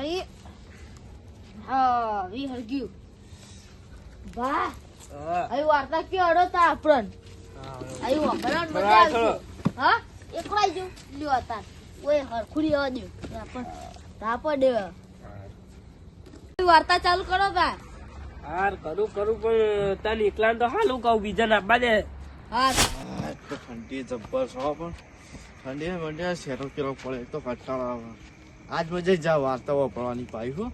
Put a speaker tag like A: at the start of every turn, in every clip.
A: અહીં હા વી હરગ્યું બા અહીં વાર્તા કે અડો તા આપણ અહીં વાપરન મજા આવશે હા એકલાઈ જો લ્યો હતા ઓય હરખુરી આવજો આપણ તાપડ વાર્તા ચાલુ કરો તા
B: હાર કરું પણ તને એકલા તો હાલું કહું બીજાને આપવા દે
A: હા
C: તો ઠંડી જબ્બર છો પણ ઠંડી મંડ્યા શેરો કેરો પડે તો કંટાળો આવે આજ મજા જા વાર્તાઓ પડવાની પાઈ હો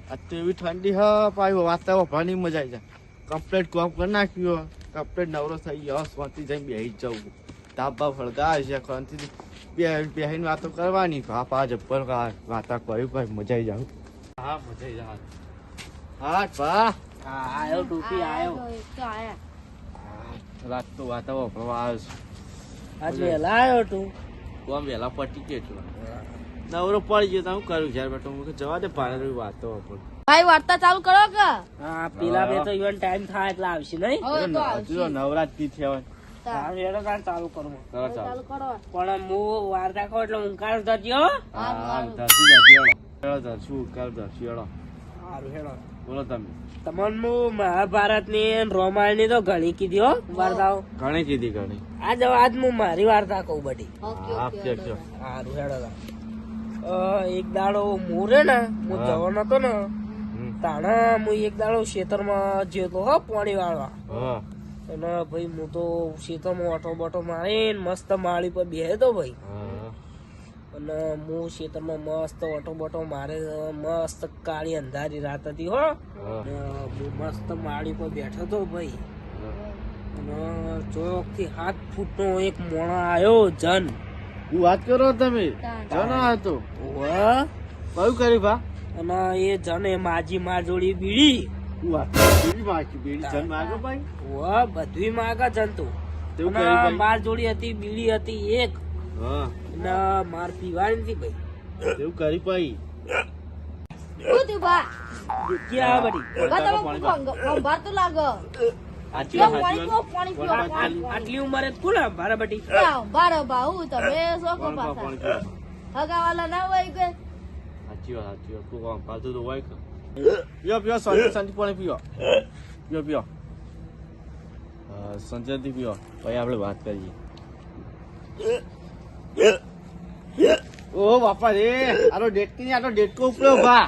C: આજ તો એવી ઠંડી હ પાઈ વાર્તાઓ પડવાની મજા આવી જાય કમ્પ્લેટ કોમ કરી નાખ્યો કમ્પ્લેટ નવરો થઈ ગયો સ્વાતી જઈને બેસી જવું ધાબા ફળગા છે ખોનથી બેહીને વાતો કરવાની બાપા જબ્બર વાર્તા કરી ભાઈ મજા આવી જાવ હા મજા આવી જાય હા બા
B: આયો ટોપી આયો
A: તો આયા
C: રાત તો વાર્તાઓ પડવા આવે છે
B: આજ વેલા આયો તું
C: કોમ વહેલા પટી ગયો છું નવરો પડી ગયો તો હું કરું જ્યારે બેઠો હું જવા દે પાણી વાતો પણ
A: ભાઈ વાર્તા ચાલુ કરો કે
B: હા પેલા બે તો ઇવન ટાઈમ થાય એટલે આવશે નહીં
A: હવે તો આવશે
C: નવરાત્રી થયા
B: હા વેડો તાર ચાલુ કરું
A: ચાલુ કરો
B: પણ હું વાર્તા કહું એટલે ઊંઘાર થજો
C: સારું
B: હેડો
C: બોલો તમે
B: તમને મહાભારત ની રામાયણ ની તો ઘણી કીધી હો વાર્તાઓ
C: ઘણી કીધી ઘણી
B: આજ હું મારી વાર્તા કહું બધી
A: ઓકે ઓકે
B: સારું હેડો એક દાડો મોરે ને હું જવાનો હતો ને તાણા હું એક દાડો ખેતરમાં જતો હો પાણી વાળવા અને ભાઈ હું તો ખેતરમાં ઓટો બોટો મારીને મસ્ત માળી પર બેહે તો ભાઈ અને હું ખેતરમાં મસ્ત ઓટો બોટો મારે મસ્ત કાળી અંધારી રાત હતી હો અને હું મસ્ત માળી પર બેઠો તો ભાઈ અને ચોક થી 7 ફૂટનો એક મોણા આવ્યો જન
C: હું વાત કરો તમે જનો હતો
B: વાહ
C: કયું કર્યું ભા
B: અને એ જને માજી માર જોડી બીડી
C: હું વાત બીડી જન માગો ભાઈ
B: વાહ બધું માગા જન તો
C: તેવું કર્યું ભાઈ
B: માર જોડી હતી બીડી હતી એક
C: હા
B: અને માર પીવાની હતી ભાઈ
C: તેવું કરી ભાઈ
A: હું તું બા
B: ક્યાં બધી
A: બા તમે કંભાર તો લાગો
B: આટલી ઉંમરે કોણ ભારે બટી
A: બારો બાહુ તમે શોકો પાછા હગાવાલા ના હોય કે
C: સાચી વાત તું કામ પાછું તો હોય પીઓ શાંતિ પાણી પીઓ સંજયથી પીઓ ભાઈ આપણે વાત કરીએ ઓ બાપા રે આનો ડેટકો ઉપડ્યો ભા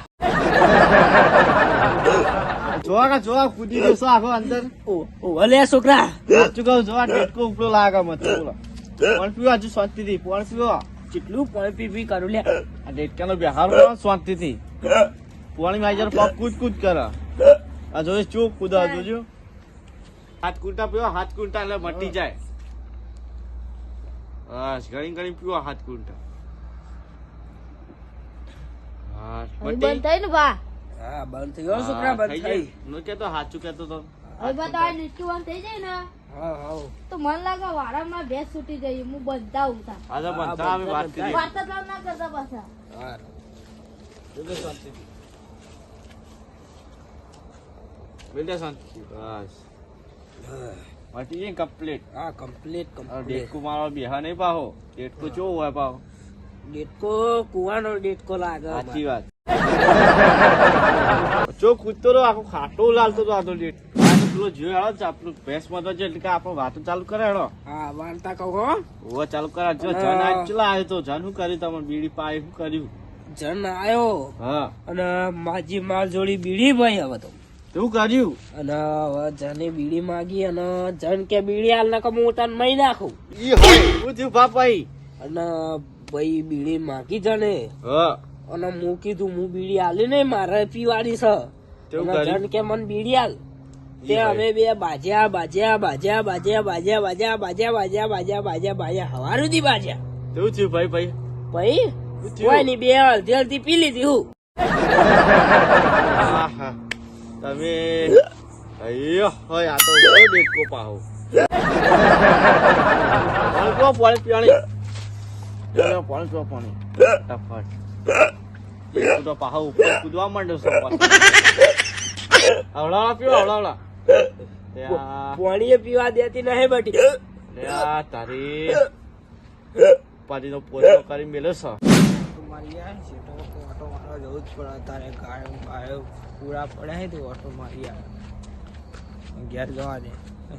C: જોવા કૂદી દેશો આખો અંદર
B: ઓલે છોકરા
C: સાચું કહું જોવા ડેટકો ઉપડ્યો લાગે મત બોલો પણ પીવો હજુ શાંતિથી પણ પીવો
B: કેટલું પાણી પી કરું લે
C: આ ડેટકાનો બિહાર શાંતિથી પાણી માં જરા પગ કૂદ કરે આ જોઈ ચૂપ કૂદા જોજો હાથ કૂંટા પીવો હાથ કૂંટા એટલે મટી જાય બસ ઘણી પીવો હાથ કૂંટા
A: બંધ થઈ ને બા
B: હા બંધ થઈ ગયો છોકરા બંધ થઈ
C: નો કેતો સાચું કેતો તો
A: હવે બા તાર નીચું બંધ થઈ જાય ને
B: હા હા
A: તો મન લાગે વાડામાં ભેંસ છૂટી જાય હું બંધતા ઉતા
C: આ તો બનતા અમે વાત કરી
A: વાર્તા ચાલુ ના કરતા પાછા
B: હા
C: બેટા શાંતિથી બેટા શાંતિથી બસ મટી ગઈ કમ્પ્લીટ
B: હા કમ્પ્લીટ
C: ડેટકો મારો બેહા નહીં પાહો ડેટકો ચો હોય પાહો
B: ડેટકો કુવાનો ડેટકો લાગે
C: સાચી વાત ચો કૂદતો રહો આખો ખાટો લાલતો તો આ તો ડેટ પેલો જોયો હેડો આપણું ભેંસ માં તો છે એટલે કે આપણો વાતો ચાલુ કરે હેડો
B: હા વાર્તા કહો હો
C: ઓ ચાલુ કરા જો જન આજ ચલા આવ્યો તો જન શું કર્યું તમને બીડી પાય શું કર્યું
B: જન આયો
C: હા
B: અને માજી માર જોડી બીડી ભાઈ હવે તો
C: શું કર્યું
B: અને હવે જને બીડી માંગી અને જન કે બીડી હાલ ના હું તને મહી નાખું
C: શું થયું બાપાઈ
B: અને ભાઈ બીડી માંગી જને
C: હા
B: અને હું કીધું હું બીડી હાલી નહીં મારે પીવાની છે
C: તેવું
B: અને
C: કર્યું?
B: જન કે મને બીડી હાલ તે અમે બે બાજ્યા હવાર સુધી બાજ્યા
C: કેવું થયું ભાઈ
B: ભાઈ
C: થયું?
B: કોઈ ની બે હલતી હલતી પી લીધી હું
C: આહા. તમે અయ్యో હોય આ તો બહુ ડેટકો પાહો પાણી પાણી ફટાફટ ડેટકો તો પાહો ઉપર કૂદવા માંડ્યો છે હવળાવળા પીવો હવળાવળા
B: પાણી પીવા દેતી નહીં બટી
C: તારી પાણીનો પોચો કરી મેલ્યો છે
B: મારી આવે છે તો ઓટો મારવા જવું જ પડે તારે ગાયો પૂરા પડે છે તો ઓટો મારી આવે ઘેર જવા દે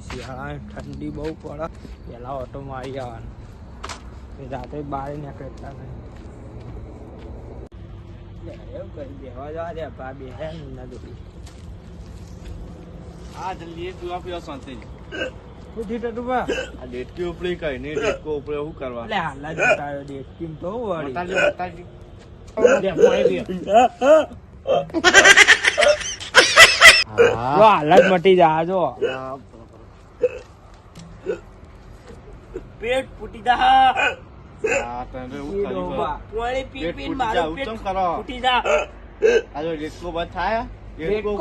B: શિયાળા ઠંડી બહુ પડે પહેલા ઓટો મારી આવવાનો રાત્રે બહાર નીકળતા નહીં એવું કરી દેવા જવા દે બા બે હે ના દોડી
C: હા જલ્દી એ પીવા પીવા શાંતિ
B: શું થયું ટટુભા
C: આ ડેટકી ઉપડી કઈ નહીં ડેટકો ઉપડે શું કરવા
B: એટલે હાલ જ બતાવ્યો ડેટ કેમ તો વળી
C: બતાવજો બતાવજો
B: દે પાણી પીઓ જો હાલ જ મટી જા જો પેટ ફૂટી જા
C: હા તને એવું કર્યું
B: પાણી પી
C: પેટ
B: પી
C: ફૂટી
B: મારું
C: જા,
B: પેટ
C: ઉત્તમ કરો.
B: ફૂટી જા
C: આ જો ડેટકો બંધ થાય
B: ડેટકો?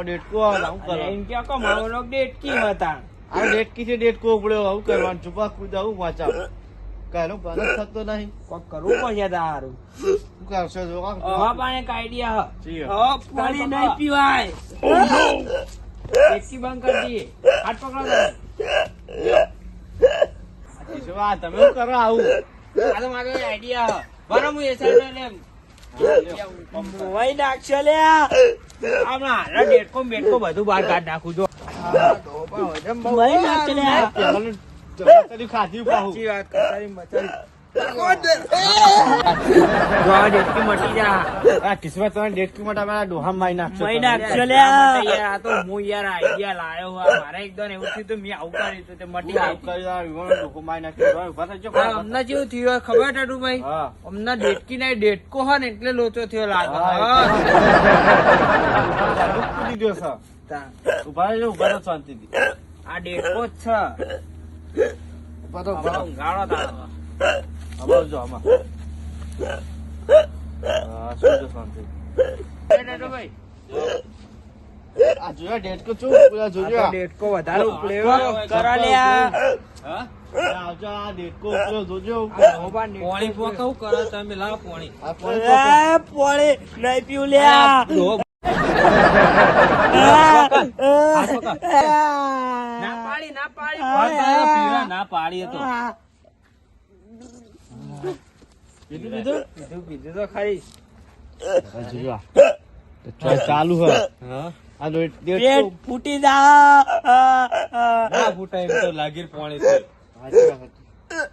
C: ડેટકો આવું કરો
B: એમ કે કો મારો લોક ડેટ કી હતા
C: આ ડેટકી છે ડેટકો ઉપડ્યો આવું કરવાનું ચુપા કુદાવું વાંચાવ કહેલો બરસ થતો નહીં
B: કોક કરવું પડશે તારું
C: શું કરશો જો
B: હવા પાણી કાઢ્યા
C: જી.
B: પાણી નહીં પીવાય એસી બંધ કરી દઈએ હાથ પકડો તમે
C: આ તમે શું કરો આવું
B: આ તો મારો આઈડિયા બરો હું એ સાઈડ લે મોવાઈ નાખશો લે આમણા હારા ડેટકો મેટકો બધું બહાર કાઢ નાખું જો મોવાઈ નાખશે લે
C: પેલાનું જબરદસ્તી ખાધી પાહું.
B: સાચી વાત કસારી મચારી જો આ ડેટકી મટી જા
C: આ કિસ્મત તમે ડેટકી માટે અમારા ડોહા મારી નાખશો
B: મહી
C: તમે.
B: નાખશો લે આ તો હું યાર આઈડિયા લાયો મારે એકદમ એવું થયું તો મેં આવું કર્યું તો તે મટી
C: આવું
B: ગઈ
C: કરી આ વિવાહનો ડોહો મારી નાખ્યો. તમે ઊભા થજો.
B: અમને જેવું થયું ખબર ટાટુ ભાઈ
C: હા.
B: અમને ડેટકી ના ડેટકો હોય ને એટલે લોચો થયો લાગે
C: હા,
B: હા.
C: દુઃખ કૂદી દ્યો છો.
B: તા.
C: ઊભા રહેજો, ઊભા રહો શાંતિથી.
B: આ ડેટકો જ છે
C: ઊભા રહો, ઊભા રહો.
B: ઊંઘાડો તારો
C: આમાં આવજો, આમાં. હા, સુજો શાંતિથી.
B: ટાટુ ભાઈ
C: આ જોયા ડેટકો ચૂપ, પેલા જોજો
B: આ
C: આ.
B: તો ડેટકો વધારે ઉપલેવો કરા લ્યા
C: હા? આવજો, આ ડેટકો ઉપડ્યો જોજો.
B: પાણી પોકવું કરો તમે લાવો પાણી
C: આ પોણી
B: પાણી નહીં પીવું લ્યા ના પાડી ના પાડી
C: પીધું, પીધું?
B: પીધું તો ખરી
C: આ જોજો આ. તો ચાલુ હે. આ ડેટકો
B: પેટ ફૂટી જા
D: ના ફૂટાય એમ તો લાગીર પાણી થી
C: હાચી વાત. આ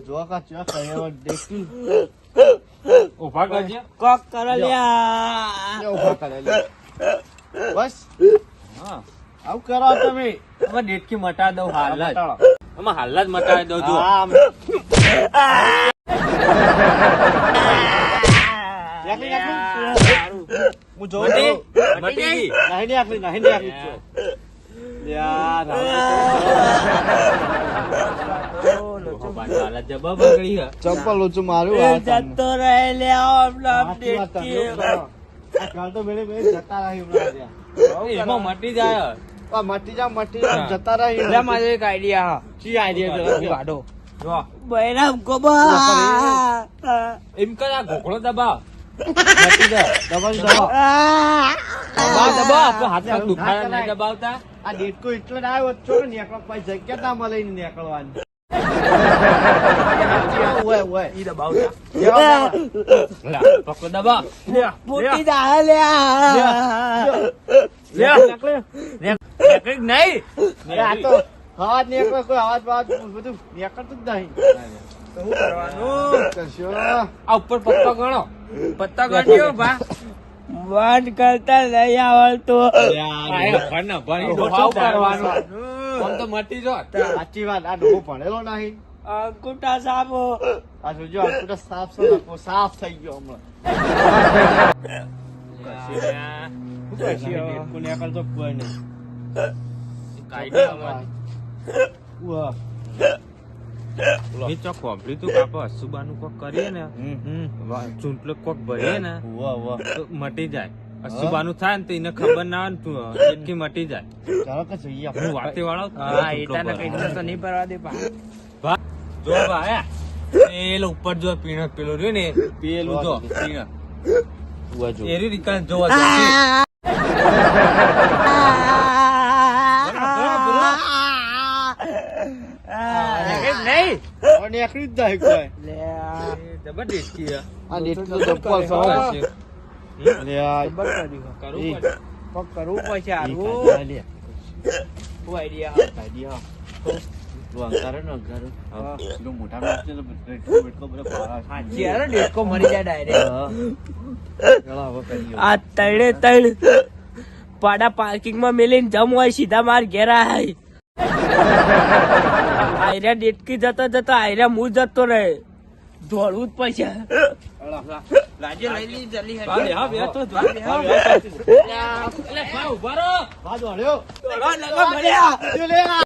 C: જોવા કા ચા કહેવા ડેટકી
D: ઉભા કરજે
B: કોક કરો લ્યા
C: ને ઊભા કરે લે. બસ
D: હા
C: આવું કરો તમે.
D: અમે ડેટકી મટા દઉં હાલ જ
C: બતાડો.
D: અમે હાલ જ મટાવી દઉં જો
C: હા, આમ. એકલી એકલી. હું જોઉં
D: મટી?
C: છું.
D: મટી ગઈ?
C: નહીં એકલી, નહીં એકલી છો. યાર,
D: ઓહો, પાછું હાલ જ જબા બગડી હે.
C: ચપ્પલ ઓછું મારું આ તમને.
B: જતો રહે લ્યા
C: સાચી વાત તમે એવું કરો. આ કાલ તો બેડે બેડે જતા રહી હમણાં ત્યાં.
D: એમાં મટી જાય
C: આ મટી જા, જતા રહી.
B: લે મારો એક આઈડિયા
C: શી idea છે?
B: કાઢો
D: જો
B: બૈરામ ગોબા
D: એમ કર આ ઘોકળો દબાવ મટી જાય
C: દબાવ, દબાવ.
D: દબાવ દબાવ આપણો હાથ પગ દુખાય નહીં દબાવતા
C: આ ડેટકો એટલે ના આવ્યો છો ને નીકળવા પછી જગ્યા ના મળે ને નીકળવાની. ઓય, ઓય.
B: ઈ દબાવતા
D: લા, પકડો દબાવ
B: ફૂટી જા લ્યા
D: નીકળી નહીં
C: અરે આ તો અવાજ નીકળે, કોઈ અવાજ બવાજ બધું નીકળતું જ નહીં.
B: તો શું કરવાનું
C: કરશો.
D: આ ઉપર પત્તો ગણો
B: પત્તા કાઢ્યો ભા વાત કરતા નહીં આવડતો
D: શું કરવાનું આમ તો મટી જો
C: સાચી વાત, આ ડોહો ભણેલો નહીં.
B: અંકુટા સાબો
C: આ જોજો, આ તો સાફ છે ને, સાફ થઈ ગયો હમણાં. ડેટકો નીકળતો કોઈ નહીં. ઉઆ.
D: અસુબાનું કોક કરીએ ને ચૂંટલો કોક ભરીએ ને
C: ઉઆ, ઉઆ.
D: તો મટી જાય અસુબાનું થાય ને તો એને ખબર ના આવે ને તું એટલી મટી જાય
C: ચાલો કે જોઈએ
D: હું
C: આપણે.
D: વાતે વાળો
B: હા એટાને કઈ તો નહીં પરવા દે પા
D: જો ભાઈ પેલો ઉપર જો પીણક પેલો રહ્યો ને પેલું જો પીણક
C: ઉઆ જો.
D: એરી રીતે જો
B: નહીં
D: નહીં
C: અને એકડી જ જાય કોઈ
B: લે આ
D: જબરદસ્ત છે
C: આ એટલો જબ્બર છો લે આ
B: જબર કર્યું
D: કરવું
C: એ.
D: પડે
B: પણ કરવું પડશે
C: ઈ
B: હારું
C: કાઢ્યા લે.
B: શું આઈડિયા
C: કાઢ્યા. તું અંગારે ને અંગારે. હા. પેલો મોટા નાખશે તો બેટકો બેટકો બધો પારા છે.
B: હાજી યાર ડેટકો મરી જાય ડાયરેક્ટ
C: હા. ચાલો હવે કરીએ.
B: આ તણે તણ પાડા પાર્કિંગ માં મેલીને જમ હોય સીધા માર ઘેર આય આયરા ડેટકી જતો જતો આયરા હું જતો રહે દોડવું જ પડશે લાજે લઈ લી જલ્દી
D: ભાઈ, હા, બે તો જ.
B: ભાઈ,
C: હા,
B: હા.
C: બે તો જ.
B: અલે ભાઈ ઉભા રહો
C: હા, દોડ્યો.
B: દોડવા લગો મળ્યા
C: લે આ.